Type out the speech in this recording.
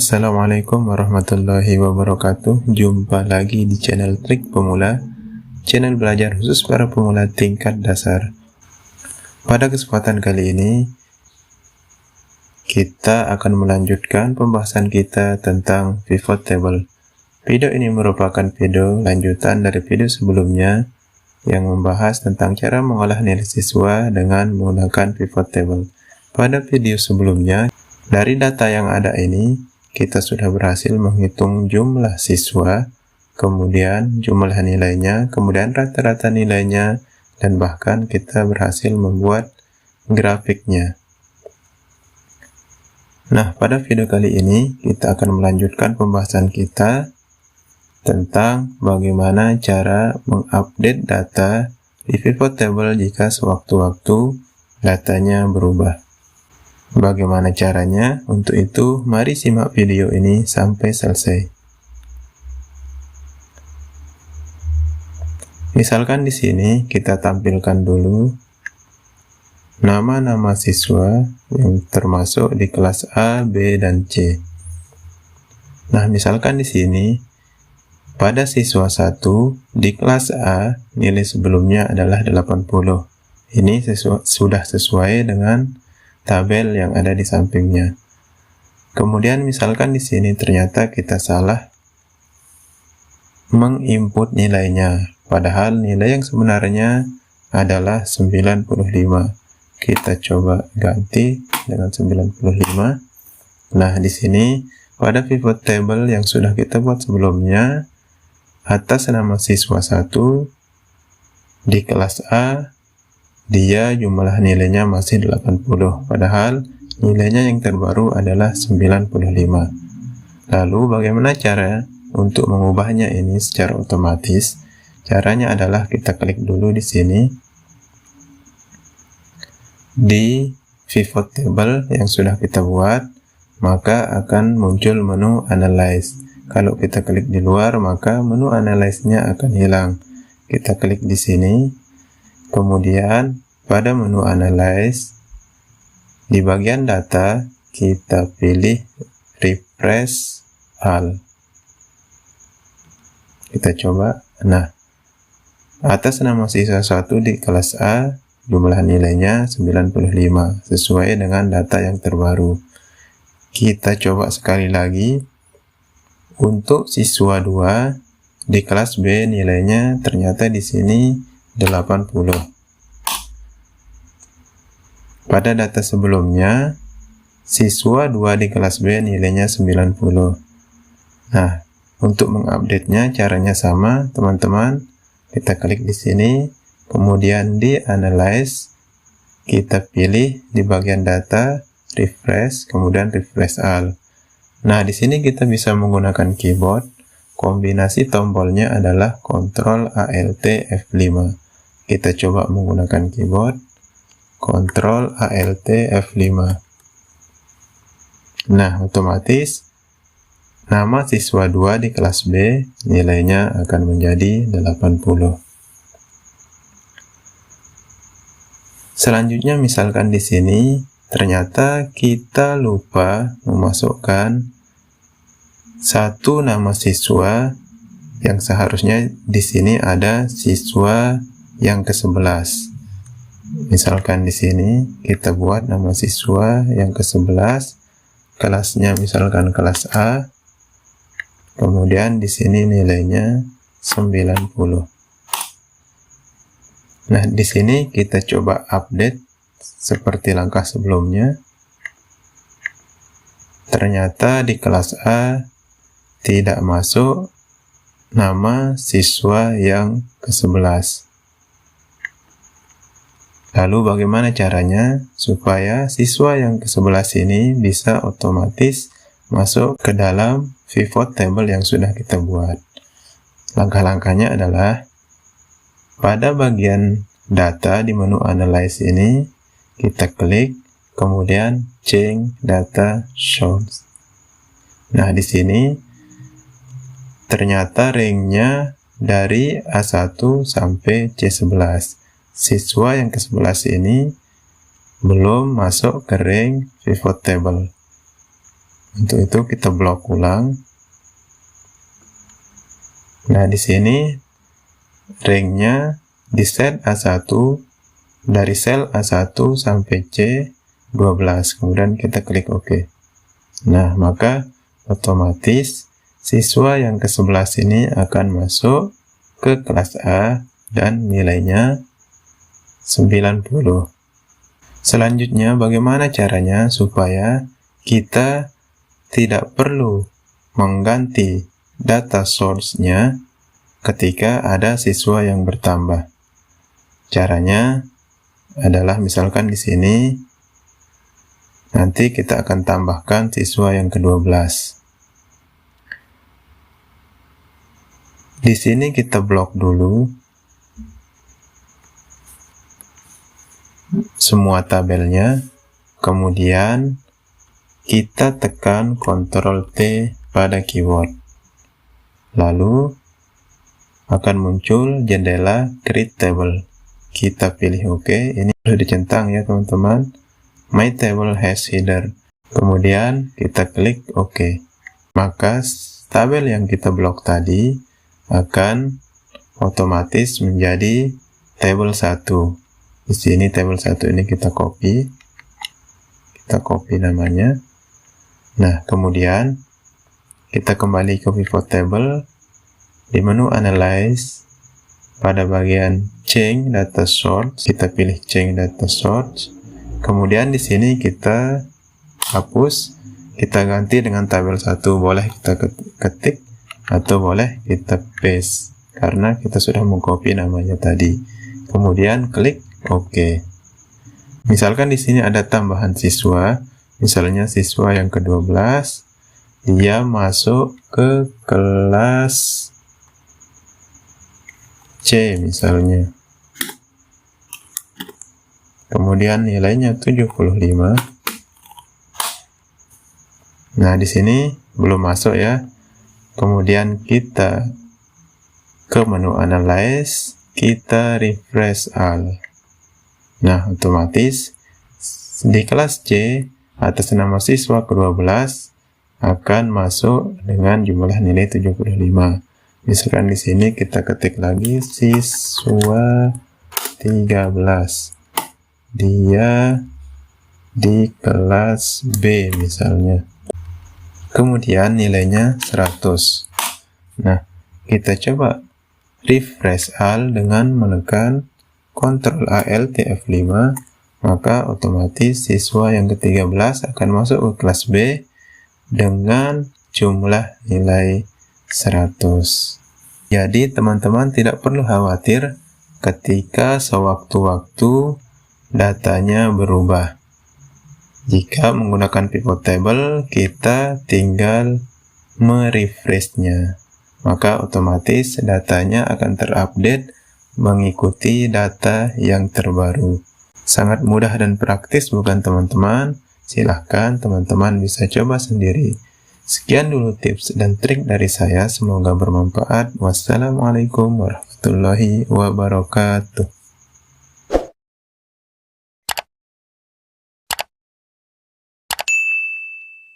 Assalamualaikum warahmatullahi wabarakatuh. Jumpa lagi di channel Trik Pemula, channel belajar khusus para pemula tingkat dasar. Pada kesempatan kali ini, kita akan melanjutkan pembahasan kita tentang pivot table. Video ini merupakan video lanjutan dari video sebelumnya yang membahas tentang cara mengolah nilai siswa dengan menggunakan pivot table. Pada video sebelumnya, dari data yang ada ini, kita sudah berhasil menghitung jumlah siswa, kemudian jumlah nilainya, kemudian rata-rata nilainya, dan bahkan kita berhasil membuat grafiknya. Nah, pada video kali ini kita akan melanjutkan pembahasan kita tentang bagaimana cara mengupdate data di pivot table jika sewaktu-waktu datanya berubah. Bagaimana caranya? Untuk itu, mari simak video ini sampai selesai. Misalkan di sini kita tampilkan dulu nama-nama siswa yang termasuk di kelas A, B, dan C. Nah, misalkan di sini pada siswa 1 di kelas A nilai sebelumnya adalah 80. Ini sudah sesuai dengan tabel yang ada di sampingnya. Kemudian misalkan di sini ternyata kita salah menginput nilainya, padahal nilai yang sebenarnya adalah 95. Kita coba ganti dengan 95. Nah, di sini pada pivot table yang sudah kita buat sebelumnya, atas nama siswa 1 di kelas A, dia jumlah nilainya masih 80, padahal nilainya yang terbaru adalah 95. Lalu bagaimana cara untuk mengubahnya ini secara otomatis? Caranya adalah kita klik dulu di sini di pivot table yang sudah kita buat, maka akan muncul menu analyze. Kalau kita klik di luar, maka menu analyze-nya akan hilang. Kita klik di sini, kemudian pada menu analyze di bagian data kita pilih refresh all. Kita coba. Nah, atas nama siswa 1 di kelas A jumlah nilainya 95 sesuai dengan data yang terbaru. Kita coba sekali lagi. Untuk siswa 2 di kelas B nilainya ternyata di sini 80. Pada data sebelumnya, siswa 2 di kelas B nilainya 90. Nah, untuk mengupdate-nya caranya sama, teman-teman. Kita klik di sini, kemudian di analyze, kita pilih di bagian data, refresh, kemudian refresh all. Nah, di sini kita bisa menggunakan keyboard. Kombinasi tombolnya adalah Ctrl Alt F5. Kita coba menggunakan keyboard. Ctrl Alt F5. Nah, otomatis nama siswa 2 di kelas B nilainya akan menjadi 80. Selanjutnya misalkan di sini ternyata kita lupa memasukkan satu nama siswa yang seharusnya di sini ada siswa yang ke-11. Misalkan di sini kita buat nama siswa yang ke-11, kelasnya misalkan kelas A, kemudian di sini nilainya 90. Nah, di sini kita coba update seperti langkah sebelumnya. Ternyata di kelas A tidak masuk nama siswa yang ke-11. Lalu bagaimana caranya supaya siswa yang ke-11 ini bisa otomatis masuk ke dalam pivot table yang sudah kita buat? Langkah-langkahnya adalah pada bagian data di menu analyze ini kita klik, kemudian change data source. Nah, di sini ternyata ranknya dari A1 sampai C11. Siswa yang ke-11 ini belum masuk ke rank pivot table. Untuk itu kita blok ulang. Nah, di sini ranknya di set A1 dari sel A1 sampai C12, kemudian kita klik OK. Nah, maka otomatis siswa yang ke-11 ini akan masuk ke kelas A dan nilainya 90. Selanjutnya, bagaimana caranya supaya kita tidak perlu mengganti data source-nya ketika ada siswa yang bertambah? Caranya adalah misalkan di sini nanti kita akan tambahkan siswa yang ke-12. Di sini kita blok dulu semua tabelnya, kemudian kita tekan Ctrl T pada keyboard. Lalu akan muncul jendela Create Table. Kita pilih OK. Ini sudah dicentang ya teman-teman. My table has header. Kemudian kita klik OK. Maka tabel yang kita blok tadi akan otomatis menjadi tabel 1. Di sini tabel 1 ini kita copy. Kita copy namanya. Nah, kemudian kita kembali ke pivot table. Di menu Analyze, pada bagian Change Data Source, kita pilih Change Data Source. Kemudian di sini kita hapus, kita ganti dengan tabel 1. Boleh kita ketik atau boleh kita paste, karena kita sudah mengcopy namanya tadi. Kemudian klik OK. Misalkan di sini ada tambahan siswa, misalnya siswa yang ke-12, dia masuk ke kelas C misalnya. Kemudian nilainya 75. Nah, di sini belum masuk ya. Kemudian kita ke menu Analyze, kita refresh all. Nah, otomatis di kelas C atas nama siswa ke-12 akan masuk dengan jumlah nilai 75. Misalkan di sini kita ketik lagi siswa 13. Dia di kelas B misalnya. Kemudian nilainya 100. Nah, kita coba refresh all dengan menekan Ctrl Alt F5, maka otomatis siswa yang ke-13 akan masuk ke kelas B dengan jumlah nilai 100. Jadi teman-teman tidak perlu khawatir ketika sewaktu-waktu datanya berubah. Jika menggunakan pivot table, kita tinggal merefreshnya, maka otomatis datanya akan terupdate mengikuti data yang terbaru. Sangat mudah dan praktis, bukan teman-teman? Silahkan teman-teman bisa coba sendiri. Sekian dulu tips dan trik dari saya, semoga bermanfaat. Wassalamualaikum warahmatullahi wabarakatuh.